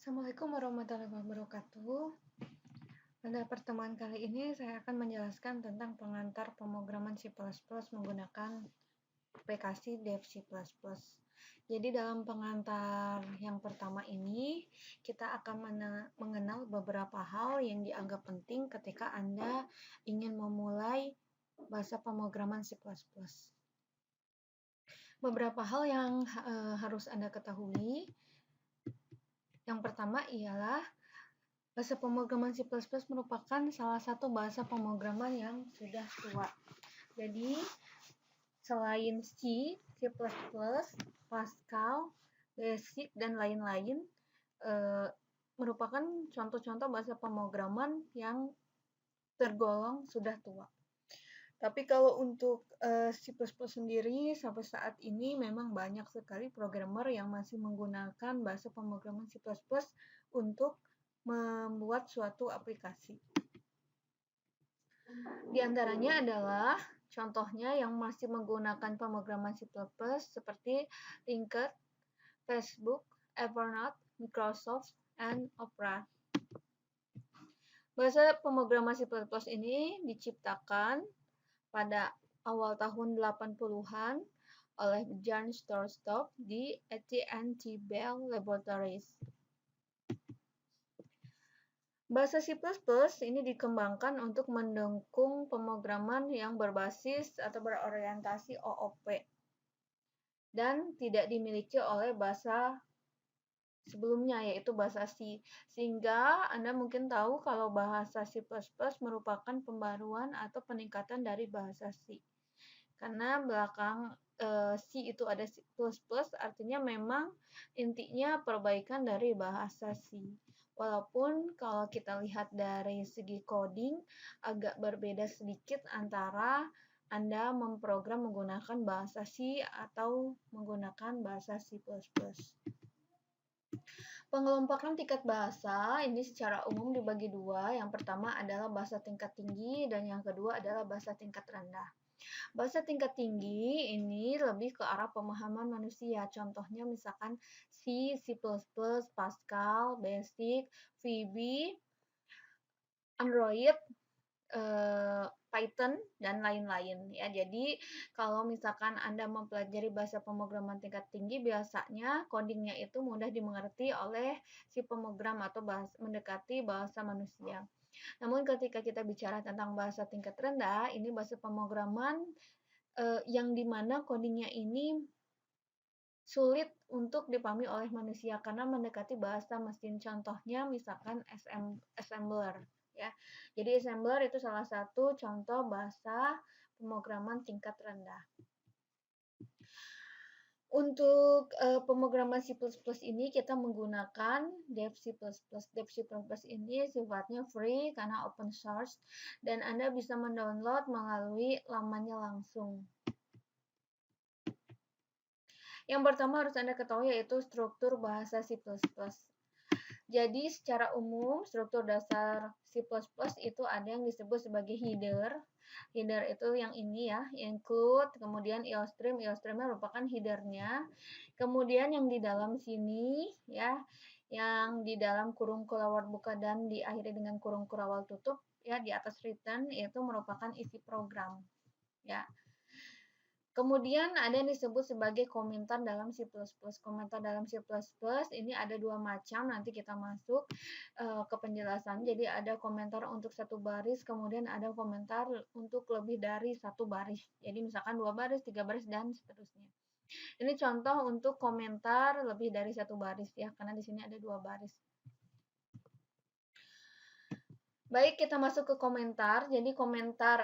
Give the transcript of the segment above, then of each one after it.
Assalamualaikum warahmatullahi wabarakatuh. Pada pertemuan kali ini saya akan menjelaskan tentang pengantar pemrograman C++ menggunakan aplikasi Dev C++. Jadi dalam pengantar yang pertama ini kita akan mengenal beberapa hal yang dianggap penting ketika Anda ingin memulai bahasa pemrograman C++. Beberapa hal yang harus Anda ketahui. Yang pertama ialah bahasa pemrograman C++ merupakan salah satu bahasa pemrograman yang sudah tua. Jadi, selain C, C++, Pascal, Basic, dan lain-lain, merupakan contoh-contoh bahasa pemrograman yang tergolong sudah tua. Tapi kalau untuk C++ sendiri, sampai saat ini memang banyak sekali programmer yang masih menggunakan bahasa pemrograman C++ untuk membuat suatu aplikasi. Di antaranya adalah contohnya yang masih menggunakan pemrograman C++ seperti LinkedIn, Facebook, Evernote, Microsoft, and Opera. Bahasa pemrograman C++ ini diciptakan pada awal tahun 80-an oleh Jan Storstop di AT&T Bell Laboratories. Bahasa C++ ini dikembangkan untuk mendukung pemrograman yang berbasis atau berorientasi OOP dan tidak dimiliki oleh bahasa sebelumnya, yaitu bahasa C. Sehingga Anda mungkin tahu kalau bahasa C++ merupakan pembaruan atau peningkatan dari bahasa C. Karena belakang C itu ada C++, artinya memang intinya perbaikan dari bahasa C. Walaupun kalau kita lihat dari segi coding agak berbeda sedikit antara Anda memprogram menggunakan bahasa C atau menggunakan bahasa C++. Pengelompokan tingkat bahasa ini secara umum dibagi dua. Yang pertama adalah bahasa tingkat tinggi dan yang kedua adalah bahasa tingkat rendah. Bahasa tingkat tinggi ini lebih ke arah pemahaman manusia. Contohnya misalkan C, C++, Pascal, Basic, VB, Android, Python, dan lain-lain ya. Jadi kalau misalkan Anda mempelajari bahasa pemrograman tingkat tinggi, biasanya codingnya itu mudah dimengerti oleh si pemrogram atau mendekati bahasa manusia. Namun ketika kita bicara tentang bahasa tingkat rendah, ini bahasa pemrograman yang dimana codingnya ini sulit untuk dipahami oleh manusia karena mendekati bahasa mesin. Contohnya misalkan assembler ya. Jadi assembler itu salah satu contoh bahasa pemrograman tingkat rendah. Untuk pemrograman C++ ini kita menggunakan Dev C++. Dev C++ ini sifatnya free karena open source dan Anda bisa mendownload melalui lamannya langsung. Yang pertama harus Anda ketahui yaitu struktur bahasa C++. Jadi secara umum struktur dasar C++ itu ada yang disebut sebagai header. Header itu yang ini ya, include, kemudian IOStream. IOStream-nya merupakan headernya. Kemudian yang di dalam sini ya, yang di dalam kurung kurawal buka dan diakhiri dengan kurung kurawal tutup ya, di atas return itu merupakan isi program ya. Kemudian ada yang disebut sebagai komentar dalam C++. Komentar dalam C++ ini ada dua macam, nanti kita masuk ke penjelasan. Jadi ada komentar untuk satu baris, kemudian ada komentar untuk lebih dari satu baris. Jadi misalkan 2 baris, 3 baris, dan seterusnya. Ini contoh untuk komentar lebih dari satu baris ya, karena di sini ada 2 baris. Baik, kita masuk ke komentar. Jadi komentar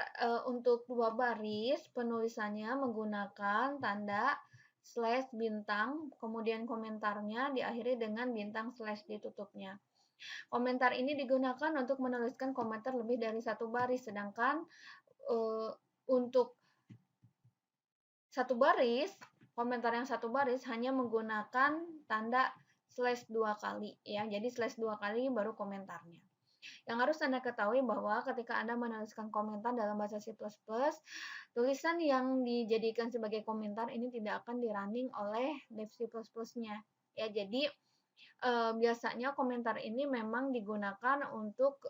untuk 2 baris, penulisannya menggunakan tanda slash bintang, kemudian komentarnya diakhiri dengan bintang slash ditutupnya. Komentar ini digunakan untuk menuliskan komentar lebih dari satu baris, sedangkan untuk satu baris, komentar yang satu baris hanya menggunakan tanda slash 2 kali ya. Jadi slash 2 kali baru komentarnya. Yang harus Anda ketahui bahwa ketika Anda menuliskan komentar dalam bahasa C++, tulisan yang dijadikan sebagai komentar ini tidak akan di-running oleh Dev C++-nya. Ya, jadi biasanya komentar ini memang digunakan untuk,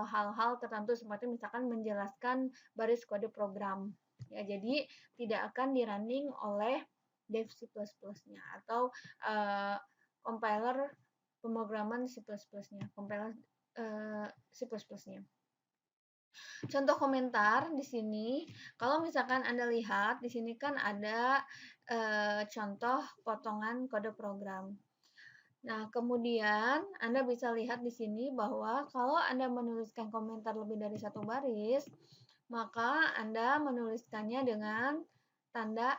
hal-hal tertentu seperti misalkan menjelaskan baris kode program. Ya, jadi tidak akan di-running oleh dev C++-nya atau, compiler pemrograman C++-nya, compiler, C++-nya. Contoh komentar di sini, kalau misalkan Anda lihat di sini kan ada, contoh potongan kode program. Nah, kemudian Anda bisa lihat di sini bahwa kalau Anda menuliskan komentar lebih dari satu baris, maka Anda menuliskannya dengan tanda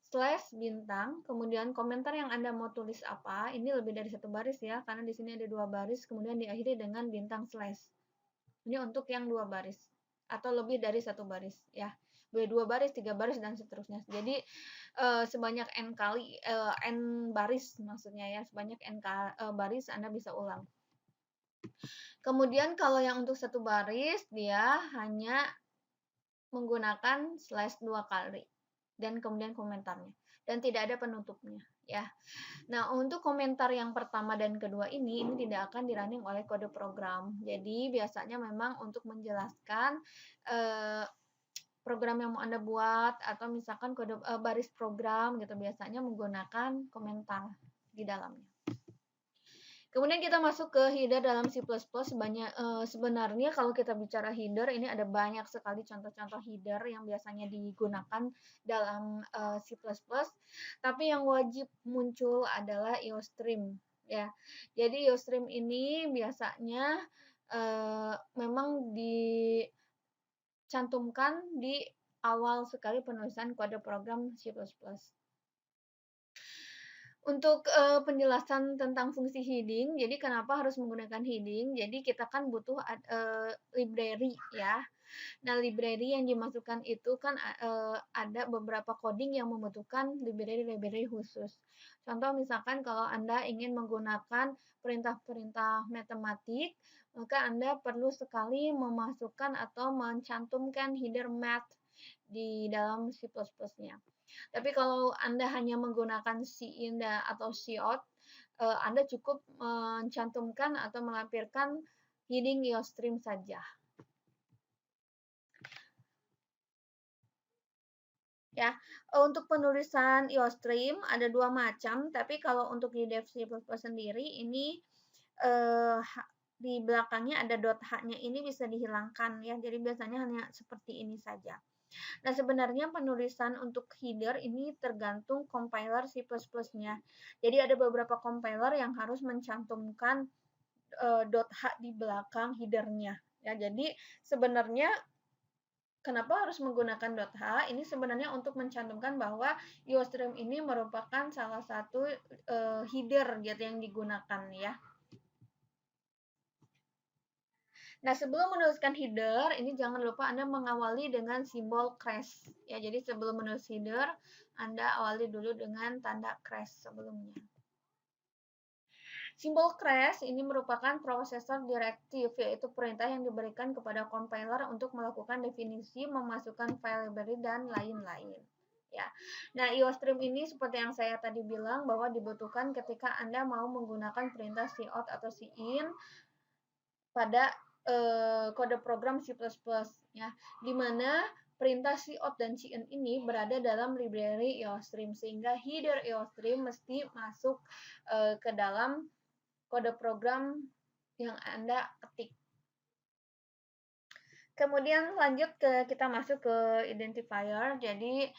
slash bintang, kemudian komentar yang Anda mau tulis apa, ini lebih dari satu baris ya, karena di sini ada 2 baris, kemudian diakhiri dengan bintang slash. Ini untuk yang 2 baris atau lebih dari satu baris ya. Boleh 2 baris, 3 baris dan seterusnya. Jadi sebanyak n kali n baris maksudnya ya, sebanyak n baris Anda bisa ulang. Kemudian kalau yang untuk satu baris dia hanya menggunakan slash 2 kali dan kemudian komentarnya dan tidak ada penutupnya ya. Nah, untuk komentar yang pertama dan kedua ini tidak akan di-running oleh kode program. Jadi biasanya memang untuk menjelaskan program yang mau Anda buat atau misalkan kode baris program gitu biasanya menggunakan komentar di dalamnya. Kemudian kita masuk ke header dalam C++. Sebenarnya kalau kita bicara header ini ada banyak sekali contoh-contoh header yang biasanya digunakan dalam C++. Tapi yang wajib muncul adalah IOStream ya. Jadi IOStream ini biasanya memang dicantumkan di awal sekali penulisan kode program C++. Untuk penjelasan tentang fungsi heading, jadi kenapa harus menggunakan heading? Jadi kita kan butuh library ya. Nah, library yang dimasukkan itu kan ada beberapa coding yang membutuhkan library khusus. Contoh misalkan kalau Anda ingin menggunakan perintah-perintah matematik, maka Anda perlu sekali memasukkan atau mencantumkan header math di dalam C++-nya. Tapi kalau Anda hanya menggunakan cin atau cout, Anda cukup mencantumkan atau melampirkan heading IOStream saja. Ya, untuk penulisan IOStream ada 2 macam, tapi kalau untuk di dev C++ sendiri ini di belakangnya ada .h-nya ini bisa dihilangkan ya. Jadi biasanya hanya seperti ini saja. Nah, sebenarnya penulisan untuk header ini tergantung compiler C++-nya. Jadi ada beberapa compiler yang harus mencantumkan .h di belakang headernya. Ya, jadi sebenarnya kenapa harus menggunakan .h? Ini sebenarnya untuk mencantumkan bahwa IOStream ini merupakan salah satu header gitu yang digunakan ya. Nah, sebelum menuliskan header, ini jangan lupa Anda mengawali dengan simbol crash. Ya, jadi sebelum menulis header, Anda awali dulu dengan tanda crash sebelumnya. Simbol crash ini merupakan prosesor direktif, yaitu perintah yang diberikan kepada compiler untuk melakukan definisi, memasukkan file library, dan lain-lain. Ya. Nah, IOStream ini seperti yang saya tadi bilang bahwa dibutuhkan ketika Anda mau menggunakan perintah cout atau cin pada kode program C++ ya, di mana perintah cout dan cin ini berada dalam library IOStream sehingga header IOStream mesti masuk ke dalam kode program yang Anda ketik. Kemudian lanjut kita masuk ke identifier. Jadi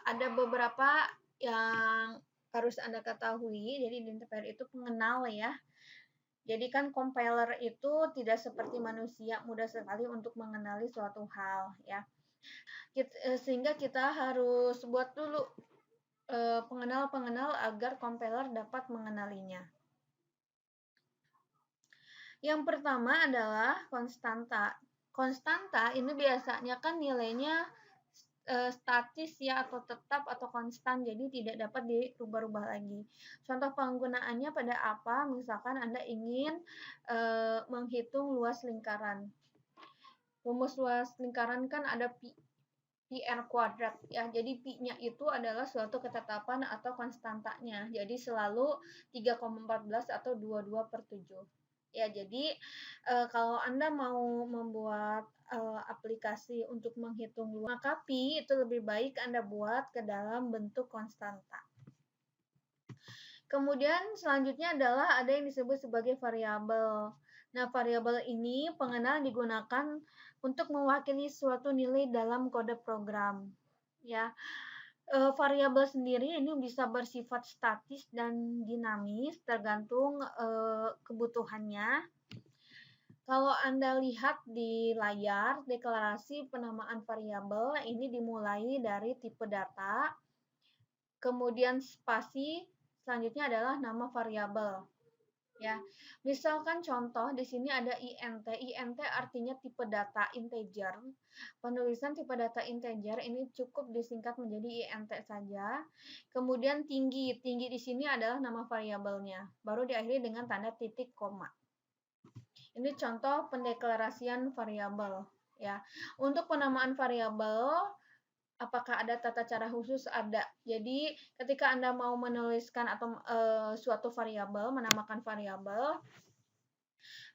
ada beberapa yang harus Anda ketahui. Jadi identifier itu pengenal ya. Jadi kan compiler itu tidak seperti manusia, mudah sekali untuk mengenali suatu hal ya. Sehingga kita harus buat dulu pengenal-pengenal agar compiler dapat mengenalinya. Yang pertama adalah konstanta. Konstanta ini biasanya kan nilainya statis ya atau tetap atau konstan, jadi tidak dapat dirubah-rubah lagi. Contoh penggunaannya pada apa? Misalkan Anda ingin menghitung luas lingkaran. Rumus luas lingkaran kan ada pi. pi(r) kuadrat ya. Jadi pi-nya itu adalah suatu ketetapan atau konstantanya. Jadi selalu 3,14 atau 22/7. Ya, jadi kalau Anda mau membuat aplikasi untuk menghitung luas, maka pi itu lebih baik Anda buat ke dalam bentuk konstanta. Kemudian selanjutnya adalah ada yang disebut sebagai variabel. Nah, variabel ini pengenal digunakan untuk mewakili suatu nilai dalam kode program. Ya, variabel sendiri ini bisa bersifat statis dan dinamis tergantung kebutuhannya. Kalau Anda lihat di layar, deklarasi penamaan variabel ini dimulai dari tipe data, kemudian spasi, selanjutnya adalah nama variabel. Ya, misalkan contoh di sini ada int. Int artinya tipe data integer. Penulisan tipe data integer ini cukup disingkat menjadi int saja. Kemudian tinggi. Tinggi di sini adalah nama variabelnya. Baru diakhiri dengan tanda titik koma. Ini contoh pendeklarasian variabel. Ya, untuk penamaan variabel, apakah ada tata cara khusus? Ada. Jadi, ketika Anda mau menuliskan atau suatu variabel, menamakan variabel,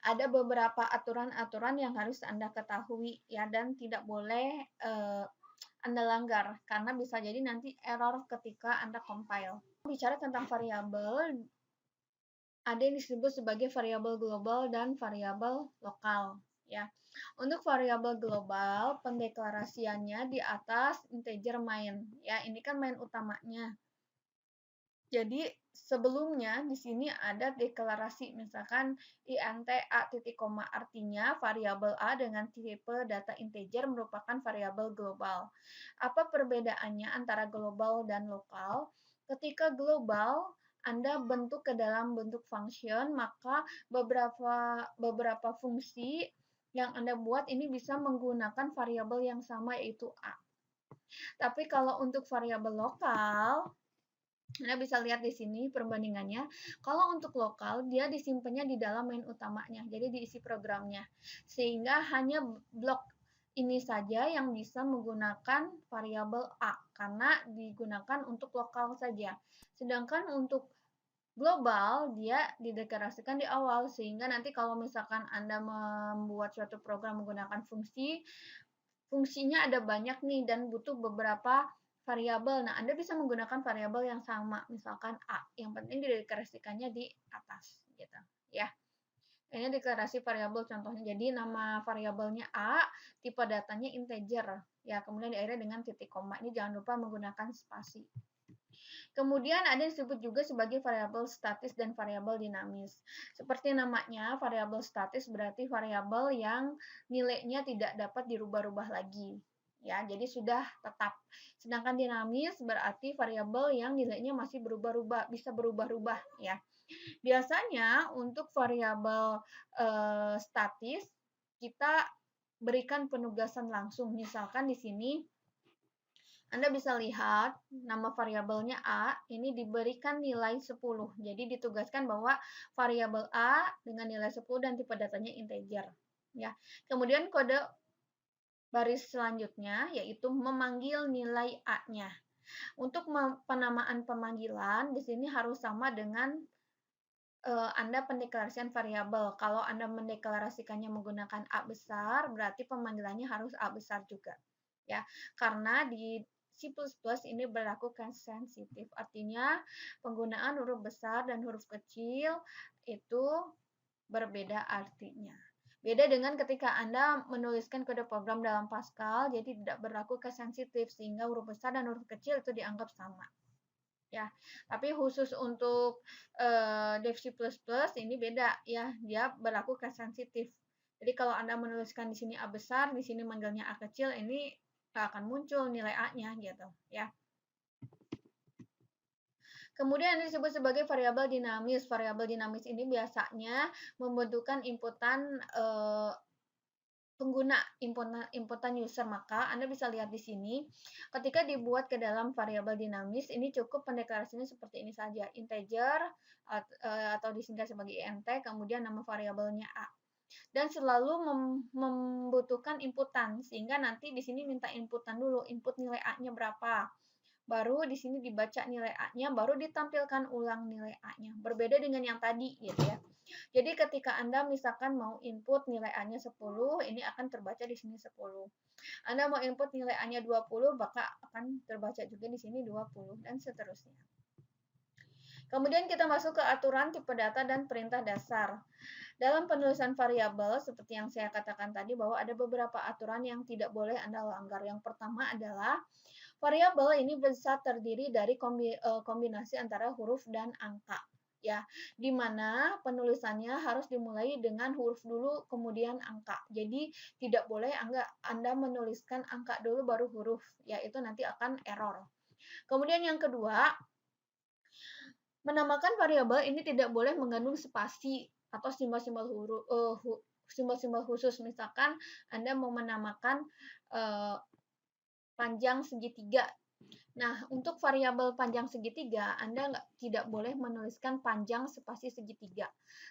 ada beberapa aturan-aturan yang harus Anda ketahui ya, dan tidak boleh Anda langgar karena bisa jadi nanti error ketika Anda compile. Bicara tentang variabel, ada yang disebut sebagai variabel global dan variabel lokal ya. Untuk variabel global, pendeklarasiannya di atas integer main ya. Ini kan main utamanya. Jadi sebelumnya di sini ada deklarasi misalkan int a titik koma, artinya variabel a dengan tipe data integer merupakan variabel global. Apa perbedaannya antara global dan lokal? Ketika global Anda bentuk ke dalam bentuk function, maka beberapa fungsi yang Anda buat ini bisa menggunakan variabel yang sama yaitu a. Tapi kalau untuk variabel lokal, Anda bisa lihat di sini perbandingannya. Kalau untuk lokal, dia disimpannya di dalam main utamanya, jadi diisi programnya. Sehingga hanya blok ini saja yang bisa menggunakan variabel a, karena digunakan untuk lokal saja. Sedangkan untuk global, dia dideklarasikan di awal, sehingga nanti kalau misalkan Anda membuat suatu program menggunakan fungsinya ada banyak nih dan butuh beberapa variabel. Nah, Anda bisa menggunakan variabel yang sama, misalkan A. Yang penting dideklarasikannya di atas, gitu. Ya. Ini deklarasi variabel contohnya. Jadi nama variabelnya A, tipe datanya integer. Ya, kemudian diakhiri dengan titik koma. Ini jangan lupa menggunakan spasi. Kemudian ada yang disebut juga sebagai variabel statis dan variabel dinamis. Seperti namanya, variabel statis berarti variabel yang nilainya tidak dapat dirubah-rubah lagi. Ya, jadi sudah tetap. Sedangkan dinamis berarti variabel yang nilainya masih berubah-ubah, bisa berubah-ubah ya. Biasanya untuk variabel statis kita berikan penugasan langsung. Misalkan di sini Anda bisa lihat nama variabelnya A ini diberikan nilai 10. Jadi ditugaskan bahwa variabel A dengan nilai 10 dan tipe datanya integer. Ya. Kemudian kode baris selanjutnya yaitu memanggil nilai A-nya. Untuk penamaan pemanggilan di sini harus sama dengan Anda pendeklarasian variabel. Kalau Anda mendeklarasikannya menggunakan A besar, berarti pemanggilannya harus A besar juga. Ya, karena di C++ ini berlaku case sensitif, artinya penggunaan huruf besar dan huruf kecil itu berbeda artinya. Beda dengan ketika Anda menuliskan kode program dalam Pascal, jadi tidak berlaku case sensitif, sehingga huruf besar dan huruf kecil itu dianggap sama. Ya, tapi khusus untuk Dev C++ ini beda ya, dia berlaku case sensitif. Jadi kalau Anda menuliskan di sini A besar, di sini manggilnya A kecil, ini akan muncul nilai A-nya gitu ya. Kemudian ini disebut sebagai variabel dinamis. Variabel dinamis ini biasanya membutuhkan inputan pengguna, inputan user. Maka Anda bisa lihat di sini, ketika dibuat ke dalam variabel dinamis, ini cukup pendeklarasinya seperti ini saja, integer atau disingkat sebagai int, kemudian nama variabelnya A. dan selalu membutuhkan inputan, sehingga nanti di sini minta inputan dulu, input nilai A-nya berapa. Baru di sini dibaca nilai A-nya, baru ditampilkan ulang nilai A-nya. Berbeda dengan yang tadi gitu ya. Jadi ketika Anda misalkan mau input nilai A-nya 10, ini akan terbaca di sini 10. Anda mau input nilai A-nya 20, maka akan terbaca juga di sini 20 dan seterusnya. Kemudian kita masuk ke aturan tipe data dan perintah dasar. Dalam penulisan variabel, seperti yang saya katakan tadi, bahwa ada beberapa aturan yang tidak boleh Anda langgar. Yang pertama adalah variabel ini bisa terdiri dari kombinasi antara huruf dan angka, ya, di mana penulisannya harus dimulai dengan huruf dulu kemudian angka. Jadi tidak boleh Anda menuliskan angka dulu baru huruf, ya, itu nanti akan error. Kemudian yang kedua, menamakan variabel ini tidak boleh mengandung spasi atau simbol-simbol simbol-simbol khusus. Misalkan Anda mau menamakan panjang segitiga. Nah, untuk variabel panjang segitiga, Anda tidak boleh menuliskan panjang spasi segitiga.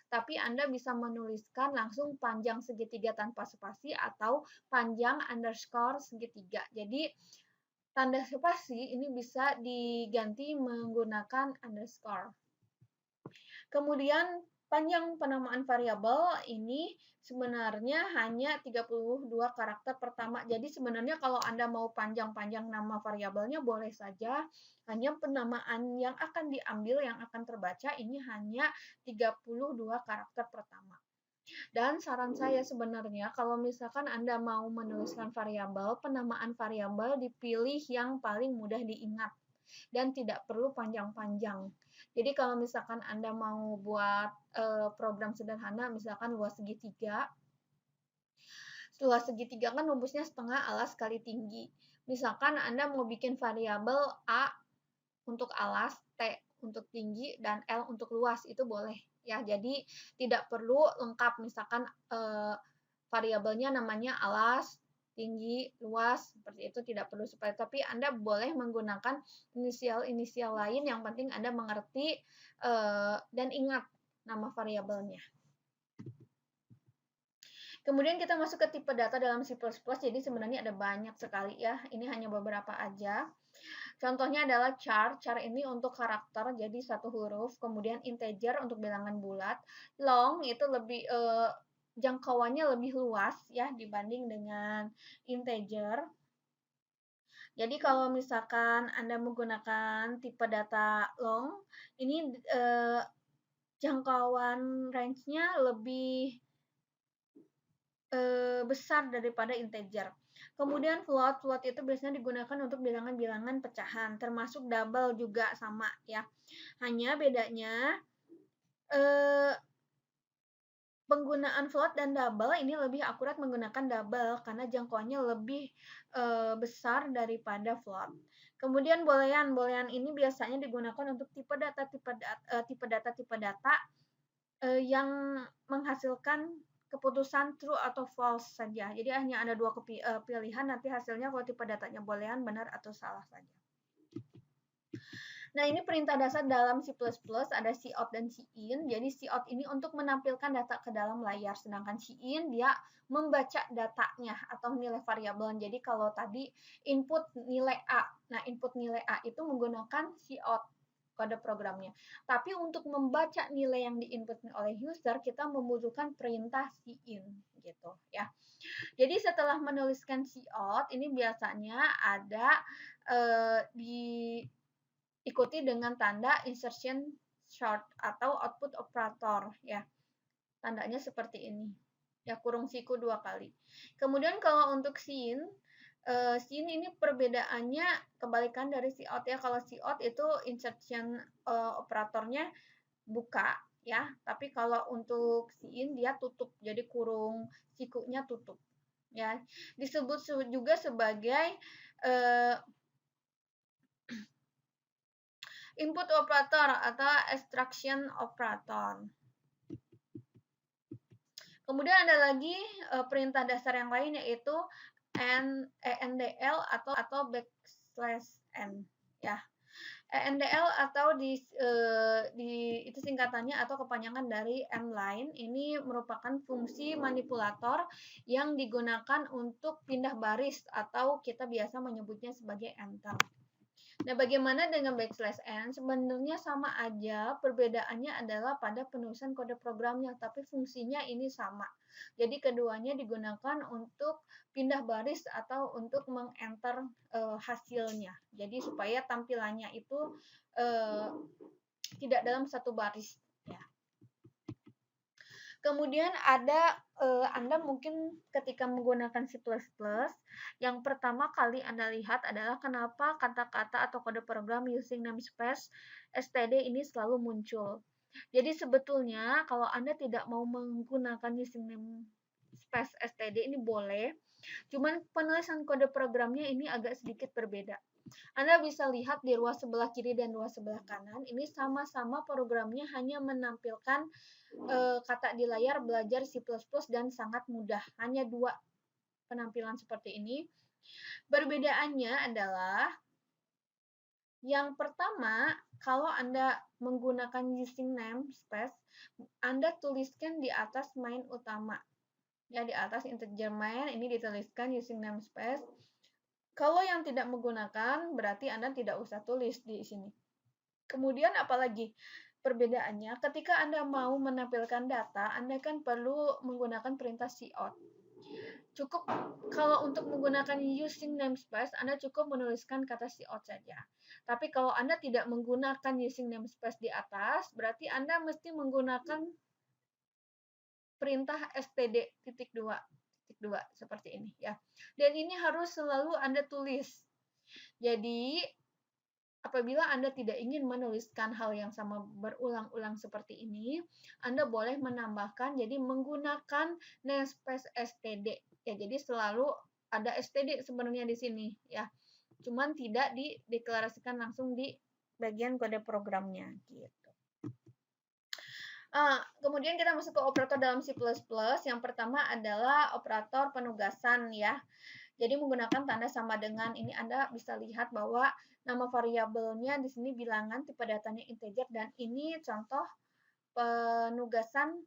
Tapi Anda bisa menuliskan langsung panjang segitiga tanpa spasi atau panjang underscore segitiga. Jadi, tanda spasi ini bisa diganti menggunakan underscore. Kemudian panjang penamaan variabel ini sebenarnya hanya 32 karakter pertama. Jadi sebenarnya kalau Anda mau panjang-panjang nama variabelnya boleh saja. Hanya penamaan yang akan diambil, yang akan terbaca ini hanya 32 karakter pertama. Dan saran saya sebenarnya kalau misalkan Anda mau menuliskan variabel, penamaan variabel dipilih yang paling mudah diingat dan tidak perlu panjang-panjang. Jadi kalau misalkan Anda mau buat program sederhana, misalkan luas segitiga kan rumusnya setengah alas kali tinggi. Misalkan Anda mau bikin variabel A untuk alas, T untuk tinggi, dan L untuk luas, itu boleh. Ya, jadi tidak perlu lengkap, misalkan variabelnya namanya alas, tinggi, luas, seperti itu tidak perlu supaya, tapi Anda boleh menggunakan inisial-inisial lain, yang penting Anda mengerti dan ingat nama variabelnya. Kemudian kita masuk ke tipe data dalam C++, jadi sebenarnya ada banyak sekali ya, ini hanya beberapa aja. Contohnya adalah char. Char ini untuk karakter, jadi satu huruf. Kemudian integer untuk bilangan bulat. Long itu lebih jangkauannya lebih luas ya dibanding dengan integer. Jadi kalau misalkan Anda menggunakan tipe data long, ini jangkauan range-nya lebih besar daripada integer. Kemudian float itu biasanya digunakan untuk bilangan-bilangan pecahan, termasuk double juga sama ya. Hanya bedanya penggunaan float dan double ini lebih akurat menggunakan double karena jangkauannya lebih besar daripada float. Kemudian boolean ini biasanya digunakan untuk tipe data yang menghasilkan keputusan true atau false saja. Jadi hanya ada dua pilihan, nanti hasilnya kalau tipe datanya boolean benar atau salah saja. Nah, ini perintah dasar dalam C++, ada cout dan cin. Jadi cout ini untuk menampilkan data ke dalam layar, sedangkan cin dia membaca datanya atau nilai variabel. Jadi kalau tadi input nilai A, nah input nilai A itu menggunakan cout kode programnya. Tapi untuk membaca nilai yang diinput oleh user, kita membutuhkan perintah cin gitu ya. Jadi setelah menuliskan cout, ini biasanya ada diikuti dengan tanda insertion short atau output operator ya. Tandanya seperti ini. Ya, kurung siku 2 kali. Kemudian kalau untuk sin ini perbedaannya kebalikan dari cout ya. Kalau cout itu insertion operatornya buka ya, tapi kalau untuk sin dia tutup, jadi kurung sikunya tutup ya. Disebut juga sebagai input operator atau extraction operator. Kemudian ada lagi perintah dasar yang lain, yaitu endl atau backslash n ya. ENDL atau itu singkatannya atau kepanjangan dari M-line. Ini merupakan fungsi manipulator yang digunakan untuk pindah baris atau kita biasa menyebutnya sebagai enter. Nah, bagaimana dengan backslash n? Sebenarnya sama aja, perbedaannya adalah pada penulisan kode programnya, tapi fungsinya ini sama. Jadi keduanya digunakan untuk pindah baris atau untuk mengenter hasilnya. Jadi supaya tampilannya itu tidak dalam satu baris. Ya. Kemudian ada Anda mungkin ketika menggunakan C++, yang pertama kali Anda lihat adalah kenapa kata-kata atau kode program using namespace std ini selalu muncul. Jadi sebetulnya kalau Anda tidak mau menggunakan using namespace std ini boleh, cuman penulisan kode programnya ini agak sedikit berbeda. Anda bisa lihat di ruas sebelah kiri dan ruas sebelah kanan, ini sama-sama programnya hanya menampilkan kata di layar belajar C++ dan sangat mudah. Hanya dua penampilan seperti ini. Perbedaannya adalah yang pertama, kalau Anda menggunakan using namespace, Anda tuliskan di atas main utama. Ya, di atas integer main ini dituliskan using namespace. Kalau yang tidak menggunakan, berarti Anda tidak usah tulis di sini. Kemudian apalagi perbedaannya, ketika Anda mau menampilkan data, Anda kan perlu menggunakan perintah cout. Cukup kalau untuk menggunakan using namespace, Anda cukup menuliskan kata cout saja. Tapi kalau Anda tidak menggunakan using namespace di atas, berarti Anda mesti menggunakan perintah std.2 seperti ini ya. Dan ini harus selalu Anda tulis. Jadi apabila Anda tidak ingin menuliskan hal yang sama berulang-ulang seperti ini, Anda boleh menambahkan jadi menggunakan namespace std. Ya, jadi selalu ada std sebenarnya di sini ya. Cuman tidak dideklarasikan langsung di bagian kode programnya gitu. Kemudian kita masuk ke operator dalam C++. Yang pertama adalah operator penugasan ya. Jadi menggunakan tanda sama dengan ini Anda bisa lihat bahwa nama variabelnya di sini bilangan, tipe datanya integer, dan ini contoh penugasan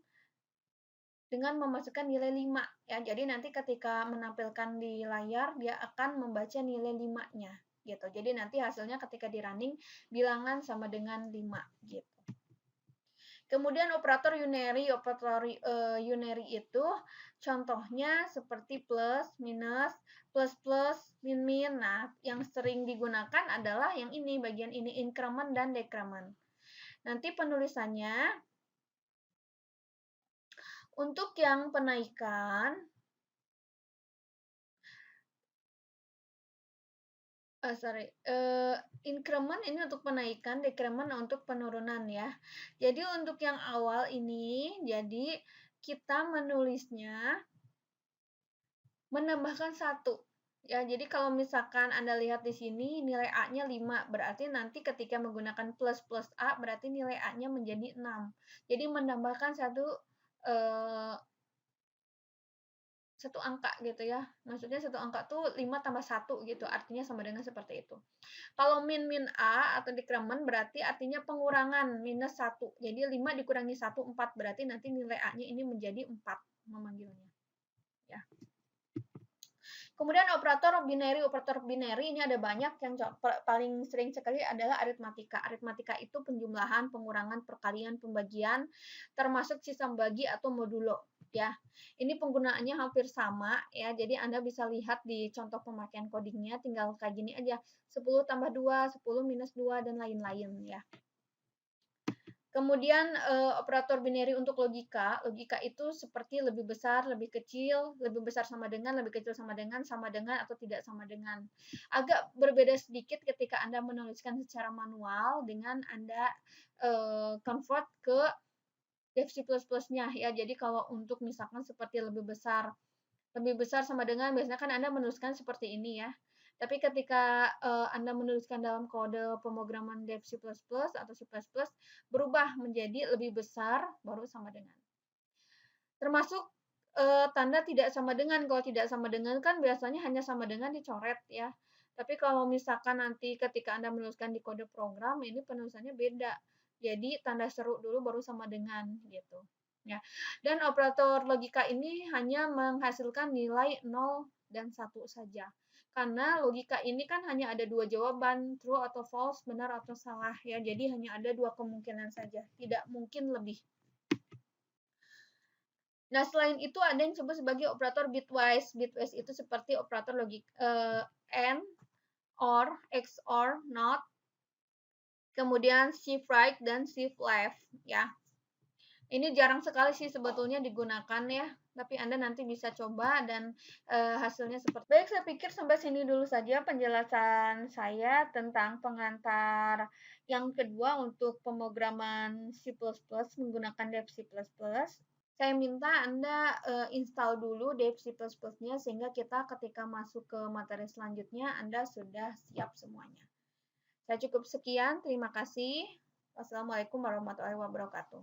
dengan memasukkan nilai 5 ya. Jadi nanti ketika menampilkan di layar dia akan membaca nilai 5-nya gitu. Jadi nanti hasilnya ketika di running bilangan sama dengan 5 gitu. Kemudian operator unary itu contohnya seperti plus, minus, plus, min. Nah, yang sering digunakan adalah yang ini, bagian ini, increment dan decrement. Nanti penulisannya, untuk yang penaikan, increment ini untuk penaikan, decrement untuk penurunan ya. Jadi untuk yang awal ini, jadi kita menulisnya menambahkan 1. Ya, jadi kalau misalkan Anda lihat di sini nilai A-nya 5, berarti nanti ketika menggunakan plus A, berarti nilai A-nya menjadi 6. Jadi menambahkan satu angka gitu ya. Maksudnya satu angka tuh 5 tambah 1 gitu, artinya sama dengan seperti itu. Kalau min A atau decrement berarti artinya pengurangan minus 1. Jadi 5 dikurangi 1, 4. Berarti nanti nilai A-nya ini menjadi 4 memanggilnya. Ya. Kemudian operator binary ini ada banyak, yang paling sering sekali adalah aritmatika. Aritmatika itu penjumlahan, pengurangan, perkalian, pembagian, termasuk sistem bagi atau modulo. Ya, ini penggunaannya hampir sama ya. Jadi Anda bisa lihat di contoh pemakaian codingnya, tinggal kayak gini aja, 10 tambah 2, 10 minus 2 dan lain-lain ya. Kemudian operator binary untuk logika itu seperti lebih besar, lebih kecil, lebih besar sama dengan, lebih kecil sama dengan, atau tidak sama dengan. Agak berbeda sedikit ketika Anda menuliskan secara manual dengan Anda convert ke dev C++-nya ya. Jadi kalau untuk misalkan seperti lebih besar sama dengan, biasanya kan Anda menuliskan seperti ini ya. Tapi ketika Anda menuliskan dalam kode pemrograman dev C++ atau C++, berubah menjadi lebih besar baru sama dengan. Termasuk tanda tidak sama dengan. Kalau tidak sama dengan kan biasanya hanya sama dengan dicoret ya. Tapi kalau misalkan nanti ketika Anda menuliskan di kode program, ini penulisannya beda. Jadi tanda seru dulu baru sama dengan gitu. Ya. Dan operator logika ini hanya menghasilkan nilai 0 dan 1 saja. Karena logika ini kan hanya ada dua jawaban, true atau false, benar atau salah ya. Jadi hanya ada dua kemungkinan saja, tidak mungkin lebih. Nah, selain itu ada yang disebut sebagai operator bitwise. Bitwise itu seperti operator logik AND, OR, XOR, NOT, kemudian shift right dan shift left ya. Ini jarang sekali sih sebetulnya digunakan ya, tapi Anda nanti bisa coba dan hasilnya seperti. Baik, saya pikir sampai sini dulu saja penjelasan saya tentang pengantar yang kedua untuk pemrograman C++ menggunakan Dev C++. Saya minta Anda install dulu Dev C++-nya sehingga kita ketika masuk ke materi selanjutnya Anda sudah siap semuanya. Saya cukup sekian, terima kasih. Wassalamualaikum warahmatullahi wabarakatuh.